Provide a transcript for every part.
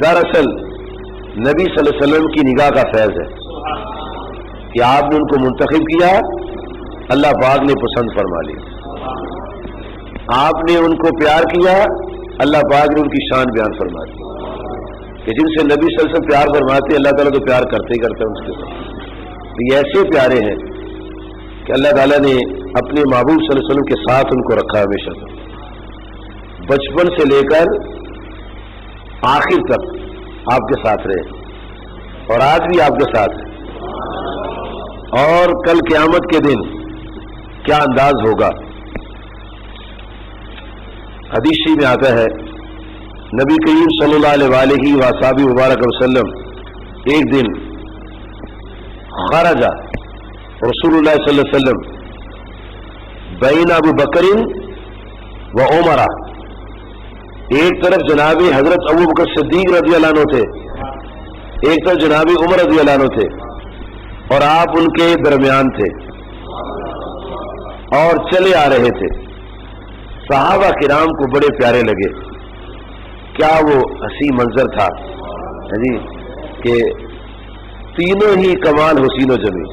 دراصل نبی صلی اللہ علیہ وسلم کی نگاہ کا فیض ہے کہ آپ نے ان کو منتخب کیا، اللہ پاک نے پسند فرما لیا، آپ نے ان کو پیار کیا، اللہ پاک نے ان کی شان بیان فرما دی کہ جن سے نبی صلی اللہ علیہ وسلم پیار فرماتے اللہ تعالیٰ تو پیار کرتے ہی کرتے ہیں ان کے ساتھ۔ یہ ایسے پیارے ہیں کہ اللہ تعالیٰ نے اپنے محبوب صلی اللہ علیہ وسلم کے ساتھ ان کو رکھا ہمیشہ، بچپن سے لے کر آخر تک آپ کے ساتھ رہے اور آج بھی آپ کے ساتھ ہے، اور کل قیامت کے دن کیا انداز ہوگا۔ حدیث میں آتا ہے نبی کریم صلی اللہ علیہ وآلہ وصحبہ مبارک وسلم ایک دن خرج رسول اللہ صلی اللہ علیہ وسلم بین ابو بکر و عمر، ایک طرف جناب حضرت ابو بکر صدیق رضی اللہ عنہ تھے، ایک طرف جناب عمر رضی اللہ عنہ تھے، اور آپ ان کے درمیان تھے اور چلے آ رہے تھے۔ صحابہ کرام کو بڑے پیارے لگے، کیا وہ حسین منظر تھا جی کہ تینوں ہی کمال حسین و جمیل،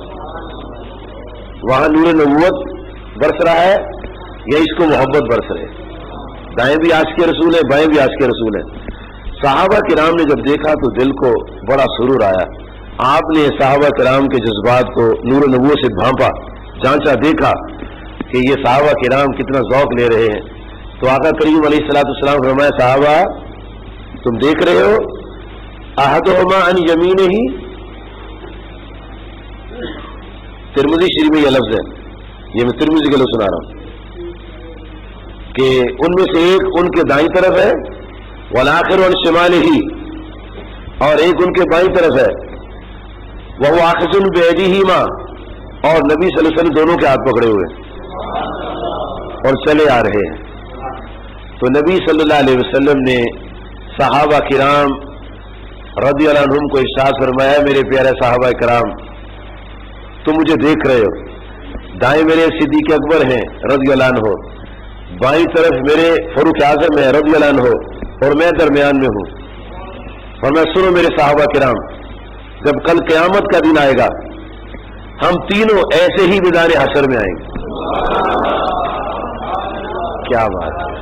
وہاں نور نبوت برس رہا ہے یا اس کو محبت برس رہے، دائیں بھی عاشق رسول ہے، بائیں بھی عاشق رسول ہے۔ صحابہ کرام نے جب دیکھا تو دل کو بڑا سرور آیا، آپ نے صحابہ کرام کے جذبات کو نور نبوت سے بھانپا، جانچا، دیکھا کہ یہ صحابہ کرام کتنا ذوق لے رہے ہیں، تو آقا کریم علیہ الصلوۃ والسلام فرمایا صحابہ تم دیکھ رہے ہو احدہما عن یمینہ، ترمذی شریف میں یہ لفظ ہے، یہ میں ترمذی کے لفظ سنا رہا ہوں کہ ان میں سے ایک ان کے دائیں طرف ہے والآخر عن شمالہ، اور ایک ان کے بائیں طرف ہے وہو آخذ بیدیہما، اور نبی صلی اللہ علیہ وسلم دونوں کے ہاتھ پکڑے ہوئے اور چلے آ رہے ہیں۔ تو نبی صلی اللہ علیہ وسلم نے صحابہ کرام رضی اللہ عنہم کو ارشاد فرمایا میرے پیارے صحابہ کرام تم مجھے دیکھ رہے ہو، دائیں میرے صدیق اکبر ہیں رضی اللہ عنہ، بائیں طرف میرے فاروق اعظم ہیں رضی اللہ عنہ، اور میں درمیان میں ہوں، اور میں سنو میرے صحابہ کرام جب کل قیامت کا دن آئے گا ہم تینوں ایسے ہی میدان حشر میں آئیں گے۔ کیا بات ہے،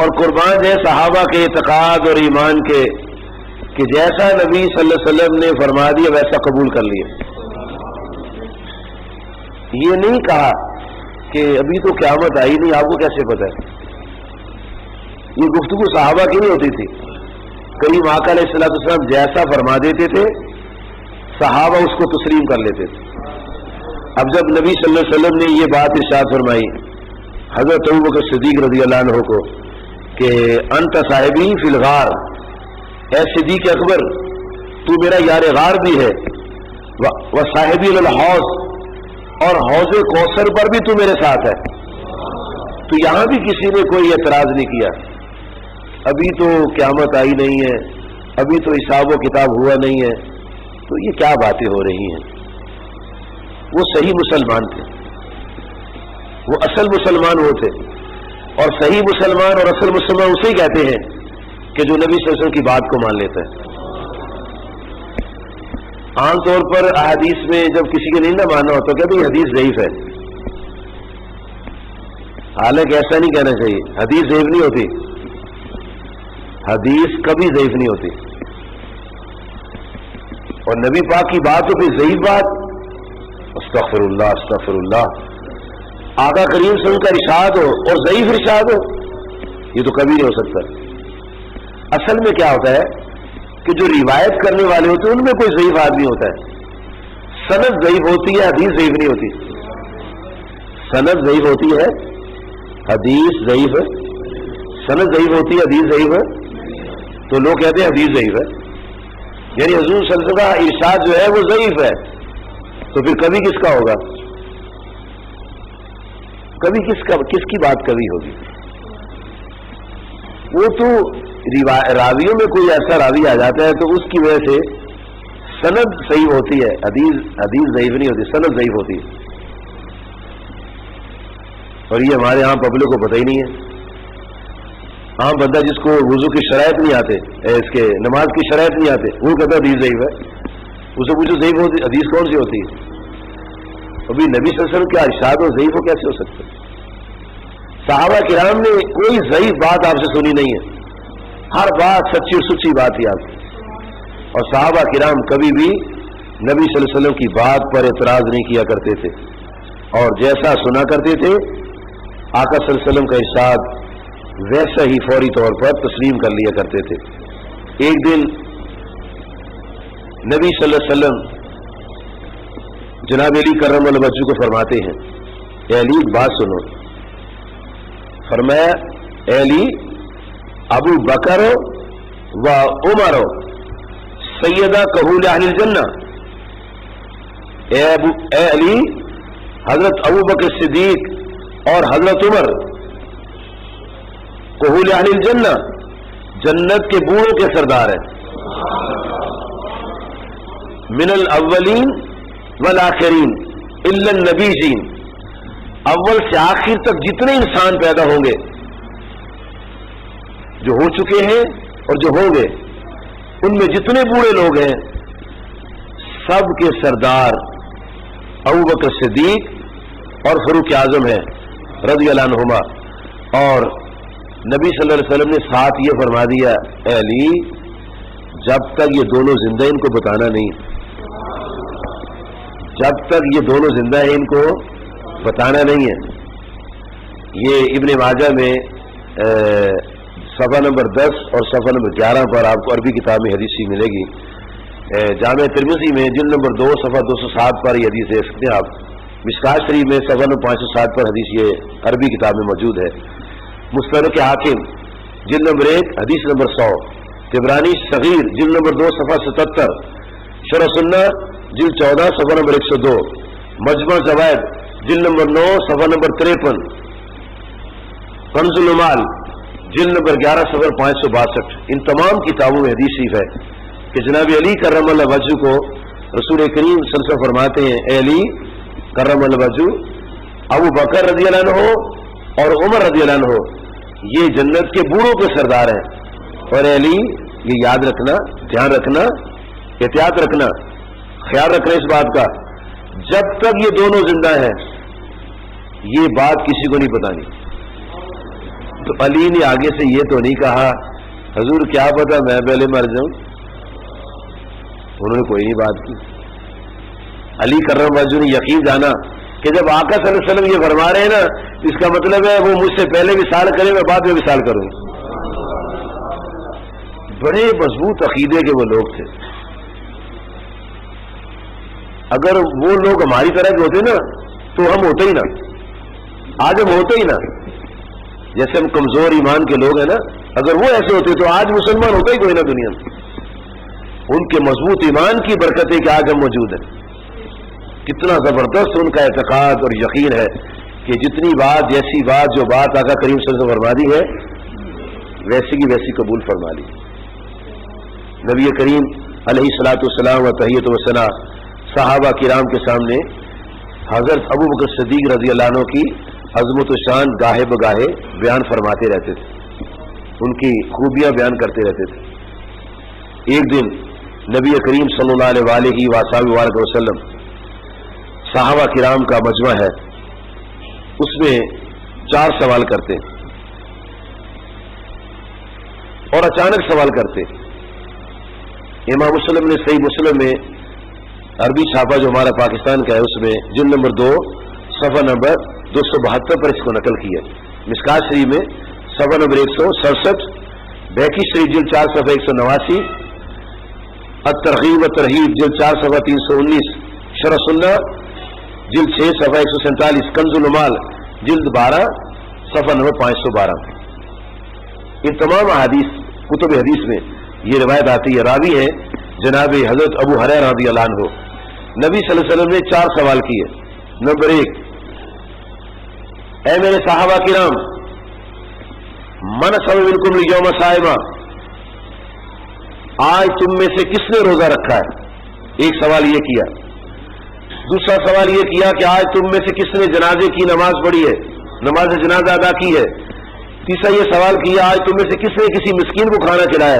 اور قربان ہے صحابہ کے اعتقاد اور ایمان کے کہ جیسا نبی صلی اللہ علیہ وسلم نے فرما دیا ویسا قبول کر لیا، یہ نہیں کہا کہ ابھی تو قیامت آئی نہیں آپ کو کیسے پتہ ہے، یہ گفتگو صحابہ کی نہیں ہوتی تھی، کریم آقا علیہ الصلوۃ والسلام جیسا فرما دیتے تھے صحابہ اس کو تسلیم کر لیتے تھے۔ اب جب نبی صلی اللہ علیہ وسلم نے یہ بات ارشاد فرمائی حضرت ابو بکر صدیق رضی اللہ عنہ کو کہ انت صاحبی فی الغار، اے صدیق اکبر تو میرا یار غار بھی ہے، و صاحبی الحوض، اور حوض کوثر پر بھی تو میرے ساتھ ہے، تو یہاں بھی کسی نے کوئی اعتراض نہیں کیا، ابھی تو قیامت آئی نہیں ہے، ابھی تو حساب و کتاب ہوا نہیں ہے، تو یہ کیا باتیں ہو رہی ہیں۔ وہ صحیح مسلمان تھے، وہ اصل مسلمان وہ تھے، اور صحیح مسلمان اور اصل مسلمان اسے ہی کہتے ہیں کہ جو نبی صلی اللہ علیہ وسلم کی بات کو مان لیتا ہے۔ عام طور پر احادیث میں جب کسی کے نہیں نہ ماننا ہوتا کہ بھائی حدیث ضعیف ہے، حالانکہ ایسا نہیں کہنا چاہیے، حدیث ضعیف نہیں ہوتی، حدیث کبھی ضعیف نہیں ہوتی، اور نبی پاک کی بات تو پھر ضعیف بات، استغفر اللہ استغفر اللہ، آقا کریم صلی اللہ علیہ وسلم کا ارشاد ہو اور ضعیف ارشاد ہو، یہ تو کبھی نہیں ہو سکتا۔ اصل میں کیا ہوتا ہے کہ جو روایت کرنے والے ہوتے ہیں ان میں کوئی ضعیف آدمی ہوتا ہے، سند ضعیف ہوتی ہے حدیث ضعیف نہیں ہوتی، سند ضعیف ہوتی ہے حدیث ضعیف ہے، سند ضعیف ہوتی ہے حدیث ضعیف ہے، تو لوگ کہتے ہیں حدیث ضعیف ہے، یعنی حضور صلی اللہ علیہ وسلم کا ارشاد جو ہے وہ ضعیف ہے، تو پھر کبھی کس کا ہوگا، کبھی کس کی بات کبھی ہوگی؟ وہ تو راویوں میں کوئی ایسا راوی آ جاتا ہے تو اس کی وجہ سے سند صحیح ہوتی ہے، حدیث ضعیف نہیں ہوتی، سند ضعیف ہوتی ہے، اور یہ ہمارے ہاں پبلک کو پتہ ہی نہیں ہے۔ عام بندہ جس کو وضو کی شرائط نہیں آتے، اس کے نماز کی شرائط نہیں آتے، وہ کہتا ہے حدیث ضعیف ہے. اسے پوچھو ضعیف حدیث کون سی ہوتی ہے؟ ابھی نبی صلی اللہ علیہ وسلم کے ارشاد و ضعیف ہو کیسے ہو سکتے؟ صحابہ کرام نے کوئی ضعیف بات آپ سے سنی نہیں ہے، ہر بات سچی اور سچی بات ہی آپ کی. اور صحابہ کرام کبھی بھی نبی صلی اللہ علیہ وسلم کی بات پر اعتراض نہیں کیا کرتے تھے، اور جیسا سنا کرتے تھے آقا صلی اللہ علیہ وسلم کا ارشاد ویسا ہی فوری طور پر تسلیم کر لیا کرتے تھے. ایک دن نبی صلی اللہ علیہ وسلم جناب علی کرم اللہ وجہ کو فرماتے ہیں، اے علی بات سنو. فرمایا اے علی ابو بکر و عمر سیدہ کہول اہل الجنہ. اے علی حضرت ابو بکر صدیق اور حضرت عمر کہول اہل الجنہ جنت کے بوڑھوں کے سردار ہیں. من الاولین والآخرین الا النبیین، اول سے آخر تک جتنے انسان پیدا ہوں گے، جو ہو چکے ہیں اور جو ہوں گے، ان میں جتنے بوڑھے لوگ ہیں سب کے سردار ابو بکر صدیق اور فاروق اعظم ہیں رضی اللہ عنہما. اور نبی صلی اللہ علیہ وسلم نے ساتھ یہ فرما دیا، اے علی جب تک یہ دونوں زندہ ان کو بتانا نہیں، جب تک یہ دونوں زندہ ہیں ان کو بتانا نہیں ہے. یہ ابن ماجہ میں صفحہ نمبر 10 اور صفحہ نمبر 11 پر آپ کو عربی کتاب میں حدیث ملے گی. جامع ترمذی میں جلد نمبر 2 صفحہ 207 پر یہ حدیث دیکھ سکتے ہیں آپ. مشکات شریف میں صفحہ نمبر 560 پر حدیث یہ عربی کتاب میں موجود ہے. مستدرک حاکم جلد نمبر 1 حدیث نمبر 100، طبرانی صغیر جلد نمبر 2 صفحہ 77، شرح سنہ جلد 14 صفحہ نمبر 102، مجمع زوائد جلد نمبر 9 صفحہ نمبر 53، کنز المال جلد نمبر 11 صفحہ 562. ان تمام کتابوں میں حدیث شریف ہے کہ جناب علی کرم اللہ وجہ کو رسول کریم صلی اللہ علیہ وسلم فرماتے ہیں، اے علی کرم اللہ وجہ ابو بکر رضی اللہ عنہ اور عمر رضی اللہ عنہ یہ جنت کے بوڑھوں کے سردار ہیں. اور اے علی یہ یاد رکھنا، دھیان رکھنا، احتیاط رکھنا، خیال رکھنا اس بات کا، جب تک یہ دونوں زندہ ہیں یہ بات کسی کو نہیں بتانی. تو علی نے آگے سے یہ تو نہیں کہا حضور کیا پتا میں پہلے مر جاؤں، انہوں نے کوئی نہیں بات کی. علی کرم وجہ نے یقین جانا کہ جب آقا صلی اللہ علیہ وسلم یہ فرما رہے ہیں نا، اس کا مطلب ہے وہ مجھ سے پہلے وصال کرے، میں بعد میں وصال کروں. بڑے مضبوط عقیدے کے وہ لوگ تھے. اگر وہ لوگ ہماری طرح کے ہوتے نا تو ہم ہوتے ہی نا، آج ہم ہوتے ہی نا. جیسے ہم کمزور ایمان کے لوگ ہیں نا، اگر وہ ایسے ہوتے تو آج مسلمان ہوتا ہی کوئی نا دنیا میں. ان کے مضبوط ایمان کی برکت ہے کہ آج ہم موجود ہیں. کتنا زبردست ان کا اعتقاد اور یقین ہے کہ جتنی بات جیسی بات جو بات آقا کریم صلی اللہ علیہ وسلم فرما دی ہے ویسی کی ویسی قبول فرما لی. نبی کریم علیہ الصلوۃ والسلام و تحیۃ و ثنا صحابہ کرام کے سامنے حضرت ابو بکر صدیق رضی اللہ عنہ کی عظمت و شان گاہے بگاہے بیان فرماتے رہتے تھے، ان کی خوبیاں بیان کرتے رہتے تھے. ایک دن نبی کریم صلی اللہ علیہ وسلم صحابہ کرام کا مجمع ہے، اس میں 4 سوال کرتے اور اچانک سوال کرتے. امام مسلم نے صحیح مسلم میں عربی چھاپا جو ہمارا پاکستان کا ہے اس میں جلد نمبر 2 صفحہ نمبر 272 پر اس کو نقل کیا. مشکات شریف میں صفحہ نمبر 167، بیکی شریف جلد 4 صفحہ 189، الترغیب و ترہیب جلد 4 صفحہ 319، شرح سنہ جلد 6 صفحہ 147، کنز المال جلد 12 صفحہ نمبر 512. ان تمام احادیث کتب حدیث میں یہ روایت آتی ہے. راوی ہے جناب حضرت ابو ہریرہ رضی اللہ عنہ. نبی صلی اللہ علیہ وسلم نے 4 سوال کیے. نمبر 1، اے میرے صحابہ کرام، من صام منکم اليوم صائما، آج تم میں سے کس نے روزہ رکھا ہے؟ ایک سوال یہ کیا. دوسرا سوال یہ کیا کہ آج تم میں سے کس نے جنازے کی نماز پڑھی ہے، نماز جنازہ ادا کی ہے؟ تیسرا یہ سوال کیا آج تم میں سے کس نے کسی مسکین کو کھانا کھلایا؟